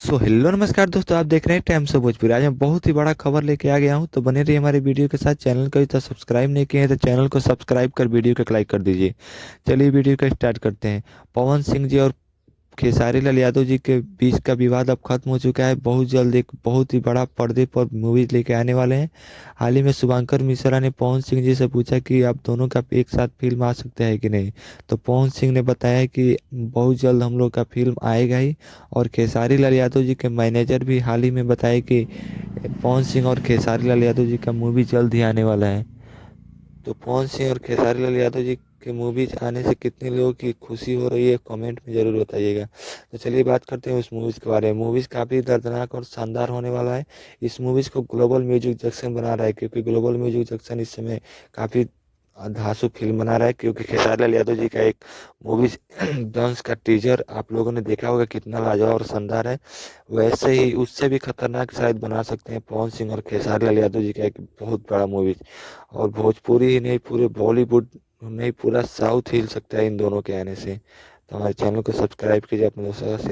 Hello नमस्कार दोस्तों, आप देख रहे हैं टाइम्स ऑफ भोजपुरी। आज मैं बहुत ही बड़ा खबर लेके आ गया हूं, तो बने रहिए हमारे वीडियो के साथ। चैनल को तो सब्सक्राइब नहीं किए हैं तो चैनल को सब्सक्राइब कर वीडियो को लाइक कर दीजिए। चलिए वीडियो का स्टार्ट करते हैं। पवन सिंह जी और खेसारी लाल यादव जी के बीच का विवाद अब खत्म हो चुका है। बहुत जल्द एक बहुत ही बड़ा पर्दे पर मूवीज लेके आने वाले हैं। हाल ही में शुभंकर मिश्रा ने पवन सिंह जी से पूछा कि आप दोनों का एक साथ फिल्म आ सकता है कि नहीं। तो पवन सिंह ने बताया कि बहुत जल्द हम लोग का फिल्म आएगा ही। और खेसारी लाल यादव जी के मैनेजर भी हाल ही में बताए कि पवन सिंह और खेसारी लाल यादव जी का मूवी जल्द ही आने वाला है। तो पवन सिंह और खेसारी लाल यादव जी के मूवीज आने से कितने लोगों की खुशी हो रही है, कमेंट में जरूर बताइएगा। तो चलिए बात करते हैं उस मूवीज के बारे में। मूवीज काफी दर्दनाक और शानदार होने वाला है। इस मूवीज को ग्लोबल म्यूजिक जंक्शन बना रहा है, क्योंकि ग्लोबल म्यूजिक जंक्शन इस समय काफी धांसू फिल्म बना रहा है। क्योंकि खेसारी लाल यादव जी का एक मूवी दंश का टीजर आप लोगों ने देखा होगा, कितना लाजवाब और शानदार है। वैसे ही उससे भी खतरनाक शायद बना सकते हैं पवन सिंह और खेसारी लाल यादव जी का एक बहुत बड़ा मूवी। और भोजपुरी ही नहीं, पूरे बॉलीवुड नहीं, पूरा साउथ हिल सकता है इन दोनों के आने से। तो हमारे चैनल को सब्सक्राइब कीजिए, अपने दोस्तों से